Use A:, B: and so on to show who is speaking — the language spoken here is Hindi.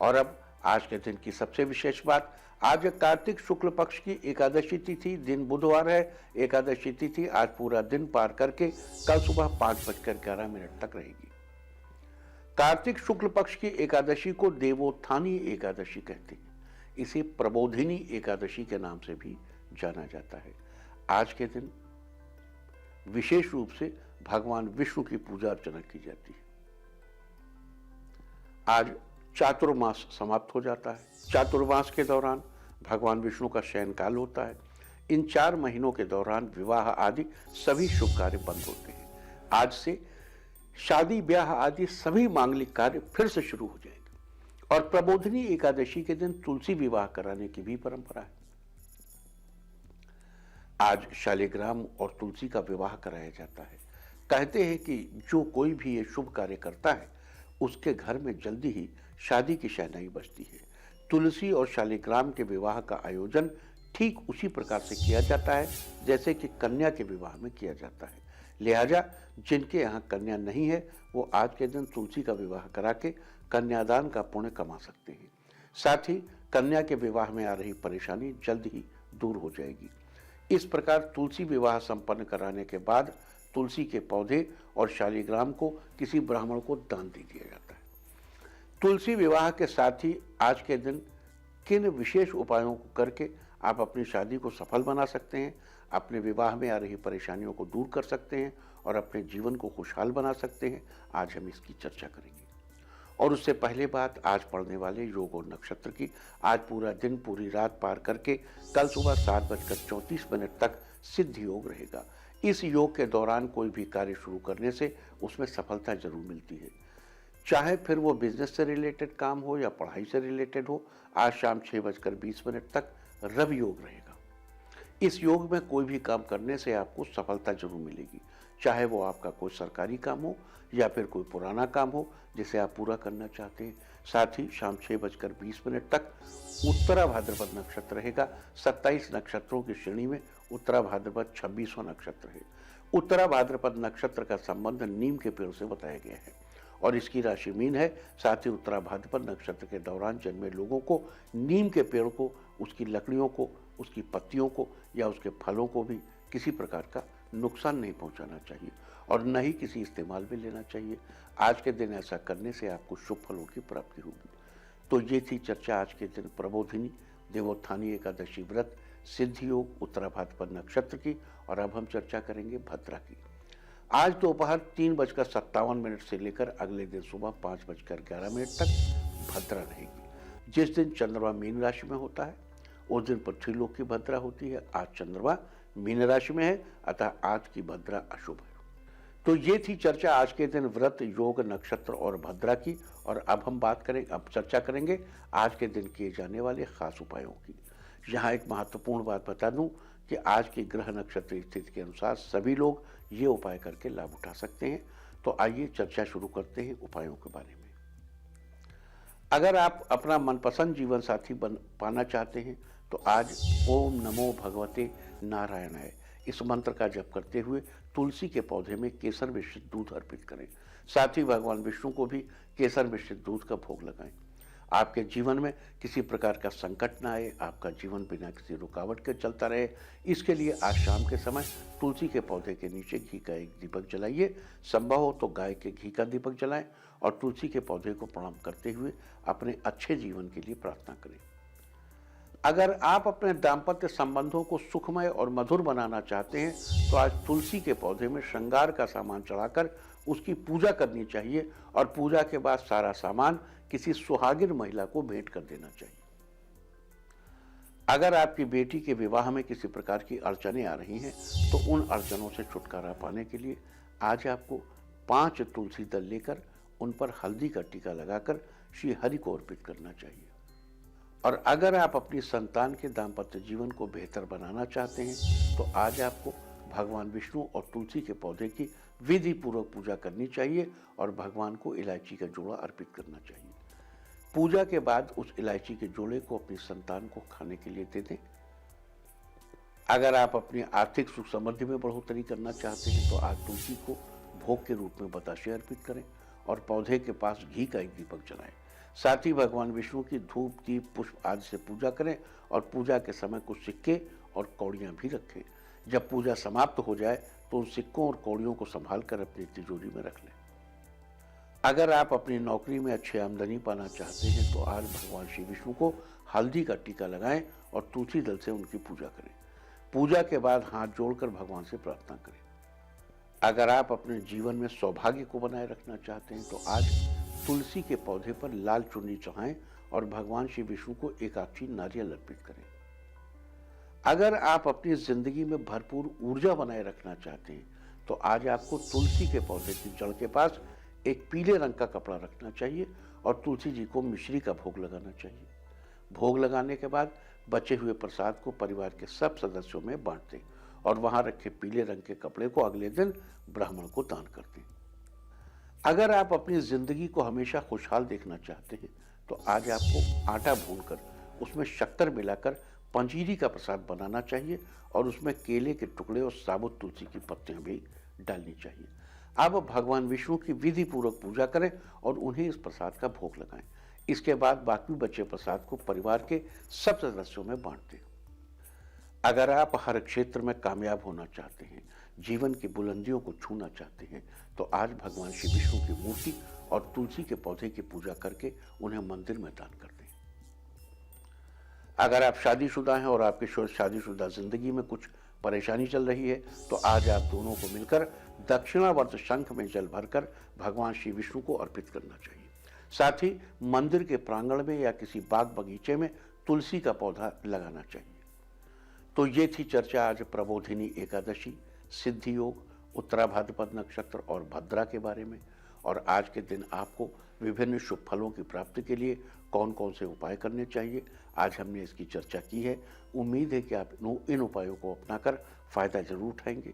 A: और अब आज के दिन की सबसे विशेष बात, आज कार्तिक शुक्ल पक्ष की एकादशी तिथि, दिन बुधवार है। एकादशी तिथि आज पूरा दिन पार करके कल सुबह 5:11 तक रहेगी। कार्तिक शुक्ल पक्ष की एकादशी को देवोत्थानी एकादशी कहते हैं। इसे प्रबोधिनी एकादशी के नाम से भी जाना जाता है। आज के दिन विशेष रूप से भगवान विष्णु की पूजा अर्चना की जाती है। आज चातुर्मास समाप्त हो जाता है। चातुर्मास के दौरान भगवान विष्णु का शयन काल होता है। इन 4 महीनों के दौरान विवाह आदि सभी शुभ कार्य बंद होते हैं। आज से शादी ब्याह आदि सभी मांगलिक कार्य फिर से शुरू हो जाएंगे। और प्रबोधिनी एकादशी के दिन तुलसी विवाह कराने की भी परंपरा है। आज शालिग्राम और तुलसी का विवाह कराया जाता है। कहते हैं कि जो कोई भी ये शुभ कार्य करता है उसके घर में जल्दी ही शादी की शहनाई बजती है। तुलसी और शालिग्राम के विवाह का आयोजन ठीक उसी प्रकार से किया जाता है जैसे कि कन्या के विवाह में किया जाता है। लिहाजा जिनके यहाँ कन्या नहीं है वो आज के दिन तुलसी का विवाह करा के कन्यादान का पुण्य कमा सकते हैं। साथ ही कन्या के विवाह में आ रही परेशानी जल्द ही दूर हो जाएगी। इस प्रकार तुलसी विवाह संपन्न कराने के बाद तुलसी के पौधे और शालिग्राम को किसी ब्राह्मण को दान दे दिया जाता है। तुलसी विवाह के साथ ही आज के दिन किन विशेष उपायों को करके आप अपनी शादी को सफल बना सकते हैं, अपने विवाह में आ रही परेशानियों को दूर कर सकते हैं और अपने जीवन को खुशहाल बना सकते हैं, आज हम इसकी चर्चा करेंगे। और उससे पहले बात आज पढ़ने वाले योग और नक्षत्र की। आज पूरा दिन पूरी रात पार करके कल सुबह 7:34 तक सिद्ध योग रहेगा। इस योग के दौरान कोई भी कार्य शुरू करने से उसमें सफलता जरूर मिलती है, चाहे फिर वो बिजनेस से रिलेटेड काम हो या पढ़ाई से रिलेटेड हो। आज शाम 6:20 तक रवि योग रहेगा। इस योग में कोई भी काम करने से आपको सफलता जरूर मिलेगी, चाहे वो आपका कोई सरकारी काम हो या फिर कोई पुराना काम हो जिसे आप पूरा करना चाहते हैं। साथ ही शाम 6:20 तक उत्तरा भाद्रपद नक्षत्र रहेगा। 27 नक्षत्रों की श्रेणी में उत्तरा भाद्रपद 26वां नक्षत्र है। उत्तरा भाद्रपद नक्षत्र का संबंध नीम के पेड़ से बताया गया है और इसकी राशि मीन है। साथ ही उत्तरा भाद्रपद नक्षत्र के दौरान जन्मे लोगों को नीम के पेड़ को, उसकी लकड़ियों को, उसकी पत्तियों को या उसके फलों को भी किसी प्रकार का नुकसान नहीं पहुंचाना चाहिए और न ही किसी इस्तेमाल में लेना चाहिए। आज के दिन ऐसा करने से आपको शुभ फलों की प्राप्ति होगी। तो ये थी चर्चा आज के दिन प्रबोधिनी देवोत्थानी एकादशी व्रत, सिद्धि योग, उत्तरा भाद्रपद नक्षत्र की। और अब हम चर्चा करेंगे भद्रा की। आज दोपहर 3:57 से लेकर अगले दिन सुबह 5:11 तक भद्रा रहेगी। जिस दिन चंद्रमा मीन राशि में होता है उस दिन पृथ्वीलोक की भद्रा होती है। आज चंद्रमा मीन राशि में है, अतः आज की भद्रा अशुभ है। तो ये थी चर्चा आज के दिन व्रत, योग, नक्षत्र और भद्रा की। और अब हम चर्चा करेंगे आज के दिन किए जाने वाले खास उपायों की। यहाँ एक महत्वपूर्ण बात बता दूं कि आज की ग्रह नक्षत्र स्थिति के अनुसार सभी लोग ये उपाय करके लाभ उठा सकते हैं। तो आइए चर्चा शुरू करते हैं उपायों के बारे में। अगर आप अपना मनपसंद जीवन साथी पाना चाहते हैं तो आज ओम नमो भगवते नारायणाय इस मंत्र का जप करते हुए तुलसी के पौधे में केसर मिश्रित दूध अर्पित करें। साथ ही भगवान विष्णु को भी केसर मिश्रित दूध का भोग लगाएं। आपके जीवन में किसी प्रकार का संकट न आए, आपका जीवन बिना किसी रुकावट के चलता रहे, इसके लिए आज शाम के समय तुलसी के पौधे के नीचे घी का एक दीपक जलाइए। संभव हो तो गाय के घी का दीपक जलाएं और तुलसी के पौधे को प्रणाम करते हुए अपने अच्छे जीवन के लिए प्रार्थना करें। अगर आप अपने दाम्पत्य संबंधों को सुखमय और मधुर बनाना चाहते हैं तो आज तुलसी के पौधे में श्रृंगार का सामान चढ़ाकर उसकी पूजा करनी चाहिए और पूजा के बाद सारा सामान किसी सुहागिन महिला को भेंट कर देना चाहिए। अगर आपकी बेटी के विवाह में किसी प्रकार की अड़चनें आ रही हैं तो उन अड़चनों से छुटकारा पाने के लिए आज आपको 5 तुलसी दल लेकर उन पर हल्दी का टीका लगाकर श्री हरि को अर्पित करना चाहिए। और अगर आप अपनी संतान के दाम्पत्य जीवन को बेहतर बनाना चाहते हैं तो आज आपको भगवान विष्णु और तुलसी के पौधे की विधि पूर्वक पूजा करनी चाहिए और भगवान को इलायची का जोड़ा अर्पित करना चाहिए। पूजा के बाद उस इलायची के जोड़े को अपनी संतान को खाने के लिए दे दें। अगर आप अपनी आर्थिक सुख समृद्धि में बढ़ोतरी करना चाहते हैं तो आज तुलसी को भोग के रूप में बताशे अर्पित करें और पौधे के पास घी का एक दीपक जलाएं। साथ ही भगवान विष्णु की धूप, दीप, पुष्प आदि से पूजा करें और पूजा के समय कुछ सिक्के और कौड़ियां भी रखें। जब पूजा समाप्त हो जाए तो उन सिक्कों और कौड़ियों को संभाल कर अपनी तिजोरी में रख लें। अगर आप अपनी नौकरी में अच्छी आमदनी पाना चाहते हैं तो आज भगवान श्री विष्णु को हल्दी का टीका लगाएं और तुलसी दल से उनकी पूजा करें। पूजा के बाद हाथ जोड़कर भगवान से प्रार्थना करें। अगर आप अपने जीवन में सौभाग्य को बनाए रखना चाहते हैं तो आज तुलसी के पौधे पर लाल चुन्नी चढ़ाएं और भगवान श्री विष्णु को एकाक्षी नारियल अर्पित करें। अगर आप अपनी जिंदगी में भरपूर ऊर्जा बनाए रखना चाहते हैं तो आज आपको तुलसी के पौधे की जड़ के पास एक पीले रंग का कपड़ा रखना चाहिए और तुलसी जी को मिश्री का भोग लगाना चाहिए। भोग लगाने के बाद बचे हुए प्रसाद को परिवार के सब सदस्यों में बांट दें और वहां रखे पीले रंग के कपड़े को अगले दिन ब्राह्मण को दान कर दें। अगर आप अपनी जिंदगी को हमेशा खुशहाल देखना चाहते हैं तो आज आपको आटा भूनकर उसमें शक्कर मिलाकर पंजीरी का प्रसाद बनाना चाहिए और उसमें केले के टुकड़े और साबुत तुलसी की पत्तियां भी डालनी चाहिए। अब भगवान विष्णु की विधि पूर्वक पूजा करें और उन्हें इस प्रसाद का भोग लगाएं। इसके बाद बाकी बचे प्रसाद को परिवार के सब सदस्यों में बांट दें। अगर आप हर क्षेत्र में कामयाब होना चाहते हैं, जीवन की बुलंदियों को छूना चाहते हैं तो आज भगवान श्री विष्णु की मूर्ति और तुलसी के पौधे की पूजा करके उन्हें मंदिर में दान कर दें। अगर आप शादीशुदा हैं और आपकी शादीशुदा जिंदगी में कुछ परेशानी चल रही है तो आज आप दोनों को मिलकर दक्षिणावर्त शंख में जल भरकर भगवान श्री विष्णु को अर्पित करना चाहिए। साथ ही मंदिर के प्रांगण में या किसी बाग बगीचे में तुलसी का पौधा लगाना चाहिए। तो ये थी चर्चा आज प्रबोधिनी एकादशी, सिद्धि योग, उत्तराभाद्रपद नक्षत्र और भद्रा के बारे में। और आज के दिन आपको विभिन्न शुभ फलों की प्राप्ति के लिए कौन कौन से उपाय करने चाहिए, आज हमने इसकी चर्चा की है। उम्मीद है कि आप इन उपायों को अपनाकर फायदा जरूर उठाएंगे।